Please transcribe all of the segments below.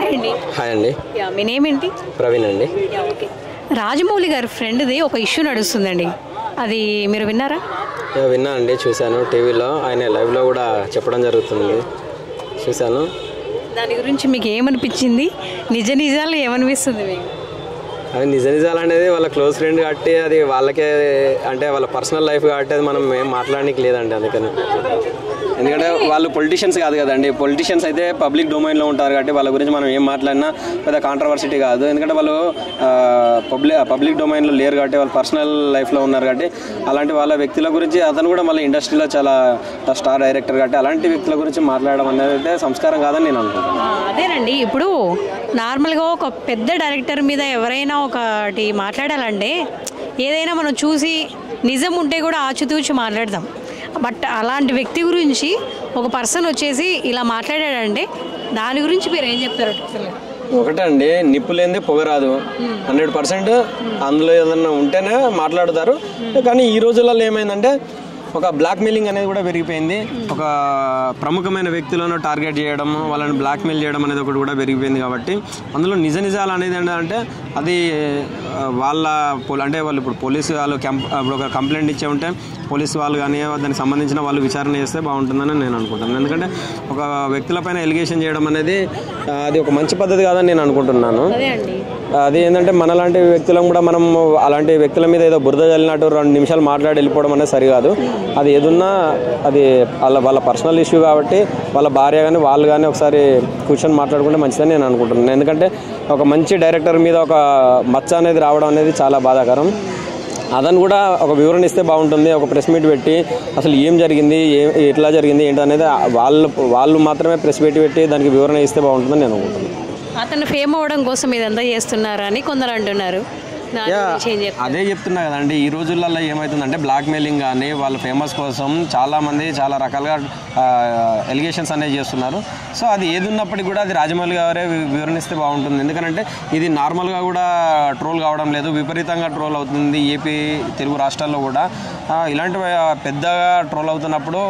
Hi అండి. Hi అండి. మీ name ఏంటి? ప్రవీణ్ అండి. ఓకే. రాజమౌళి గారి ఫ్రెండ్ది ఒక ఇష్యూ నడుస్తుందండి, అది మీరు విన్నారా? విన్నా అండి, చూశాను టీవీలో, ఆయన లైవ్లో కూడా చెప్పడం జరుగుతుంది, చూశాను. దాని గురించి మీకు ఏమనిపించింది? నిజాలు ఏమనిపిస్తుంది మీకు? అది నిజాలు అనేది వాళ్ళ క్లోజ్ ఫ్రెండ్ కాబట్టి అది వాళ్ళకే, అంటే వాళ్ళ పర్సనల్ లైఫ్ కాబట్టి అది మనం ఏం మాట్లాడడానికి లేదండి. అందుకని ఎందుకంటే వాళ్ళు పొలిటీషియన్స్ కాదు కదండి. పొలిటీషియన్స్ అయితే పబ్లిక్ డొమైన్లో ఉంటారు కాబట్టి వాళ్ళ గురించి మనం ఏం మాట్లాడినా పెద్ద కాంట్రవర్సిటీ కాదు. ఎందుకంటే వాళ్ళు పబ్లిక్ డొమైన్లో లేరు కాబట్టి, వాళ్ళు పర్సనల్ లైఫ్లో ఉన్నారు కాబట్టి, అలాంటి వాళ్ళ వ్యక్తుల గురించి అతను కూడా మళ్ళీ ఇండస్ట్రీలో చాలా స్టార్ డైరెక్టర్ కాబట్టి అలాంటి వ్యక్తుల గురించి మాట్లాడడం అనేది అయితే సంస్కారం కాదని నేను అనుకుంటున్నాను. అదేనండి, ఇప్పుడు నార్మల్గా ఒక పెద్ద డైరెక్టర్ మీద ఎవరైనా ఒకటి మాట్లాడాలంటే ఏదైనా మనం చూసి నిజం ఉంటే కూడా ఆచితూచి మాట్లాడదాం. బట్ అలాంటి వ్యక్తి గురించి ఒక పర్సన్ వచ్చేసి ఇలా మాట్లాడాడంటే దాని గురించి మీరు ఏం చెప్తారు? ఒకటండి, నిప్పు లేనిదే పొగరాదు. 100% అందులో ఏదన్నా ఉంటేనే మాట్లాడతారు. కానీ ఈ రోజులలో ఏమైందంటే ఒక బ్లాక్ మెయిలింగ్ అనేది కూడా పెరిగిపోయింది. ఒక ప్రముఖమైన వ్యక్తులను టార్గెట్ చేయడం, వాళ్ళని బ్లాక్మెయిల్ చేయడం అనేది ఒకటి కూడా పెరిగిపోయింది. కాబట్టి అందులో నిజాలు అనేది ఏంటంటే అది వాళ్ళ అంటే వాళ్ళు ఇప్పుడు పోలీసు వాళ్ళు ఇప్పుడు ఒక కంప్లైంట్ ఇచ్చే ఉంటే పోలీసు వాళ్ళు కానీ దానికి సంబంధించిన వాళ్ళు విచారణ చేస్తే బాగుంటుందని నేను అనుకుంటున్నాను. ఎందుకంటే ఒక వ్యక్తులపైన ఎలిగేషన్ చేయడం అనేది అది ఒక మంచి పద్ధతి కాదని నేను అనుకుంటున్నాను. అది ఏంటంటే మనలాంటి వ్యక్తులను కూడా మనం అలాంటి వ్యక్తుల మీద ఏదో బురద చల్లినట్టు 2 నిమిషాలు మాట్లాడి వెళ్ళిపోవడం అనేది సరికాదు. అది ఏదున్నా అది వాళ్ళ పర్సనల్ ఇష్యూ కాబట్టి వాళ్ళ భార్య కానీ వాళ్ళు కానీ ఒకసారి కూర్చొని మాట్లాడుకుంటే మంచిదని నేను అనుకుంటున్నాను. ఎందుకంటే ఒక మంచి డైరెక్టర్ మీద ఒక మచ్చ అనేది రావడం అనేది చాలా బాధాకరం. అతను కూడా ఒక వివరణ ఇస్తే బాగుంటుంది. ఒక ప్రెస్ మీట్ పెట్టి అసలు ఏం జరిగింది, ఎట్లా జరిగింది ఏంటి అనేది వాళ్ళు మాత్రమే ప్రెస్ మీట్ పెట్టి దానికి వివరణ ఇస్తే బాగుంటుందని నేను అనుకుంటున్నాను. అతను ఫేమ్ అవ్వడం కోసం ఇదంతా చేస్తున్నారని కొందరు అంటున్నారు. అదే చెప్తున్నా కదండి, ఈ రోజులలో ఏమవుతుందంటే బ్లాక్ మెయిలింగ్ కానీ వాళ్ళ ఫేమస్ కోసం చాలామంది చాలా రకాలుగా ఎలిగేషన్స్ అనేవి చేస్తున్నారు. సో అది ఏది ఉన్నప్పటికీ కూడా అది రాజమౌళి గారే వివరణిస్తే బాగుంటుంది. ఎందుకంటే ఇది నార్మల్గా కూడా ట్రోల్ కావడం లేదు, విపరీతంగా ట్రోల్ అవుతుంది. ఏపీ తెలుగు రాష్ట్రాల్లో కూడా ఇలాంటి పెద్దగా ట్రోల్ అవుతున్నప్పుడు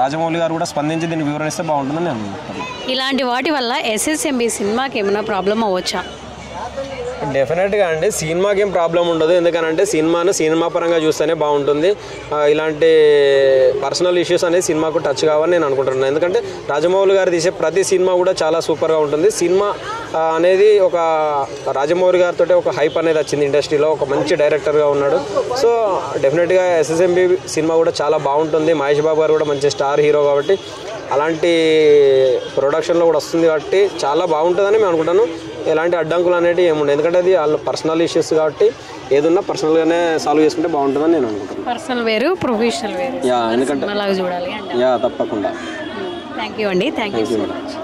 రాజమౌళి గారు కూడా స్పందించి దీన్ని వివరణిస్తే బాగుంటుందని నేను అనుకుంటున్నాను. ఇలాంటి వాటి వల్ల ఎస్ఎస్ఎంబి సినిమాకి ఏమైనా ప్రాబ్లం అవ్వచ్చా? డెఫినెట్గా అండి, సినిమాకి ఏం ప్రాబ్లం ఉండదు. ఎందుకనంటే సినిమా పరంగా చూస్తేనే బాగుంటుంది. ఇలాంటి పర్సనల్ ఇష్యూస్ అనేది సినిమాకు టచ్ కావాలని నేను అనుకుంటున్నాను. ఎందుకంటే రాజమౌళి గారు తీసే ప్రతి సినిమా కూడా చాలా సూపర్గా ఉంటుంది. సినిమా అనేది ఒక రాజమౌళి గారితో ఒక హైప్ అనేది వచ్చింది ఇండస్ట్రీలో, ఒక మంచి డైరెక్టర్గా ఉన్నాడు. సో డెఫినెట్గా ఎస్ఎస్ఎంబి సినిమా కూడా చాలా బాగుంటుంది. మహేష్ బాబు గారు కూడా మంచి స్టార్ హీరో కాబట్టి అలాంటి ప్రొడక్షన్లో కూడా వస్తుంది కాబట్టి చాలా బాగుంటుందని మేము అనుకుంటాను. ఎలాంటి అడ్డంకులు అనేవి ఏముండవు, ఎందుకంటే అది వాళ్ళ పర్సనల్ ఇష్యూస్ కాబట్టి ఏదున్నా పర్సనల్గానే సాల్వ్ చేసుకుంటే బాగుంటుందని నేను అనుకుంటాను. పర్సనల్ వేరు, ప్రొఫెషనల్ వేరు. ఎందుకంటే అలాగే చూడాలి. తప్పకుండా. థ్యాంక్ యూ అండి. Thank you so much.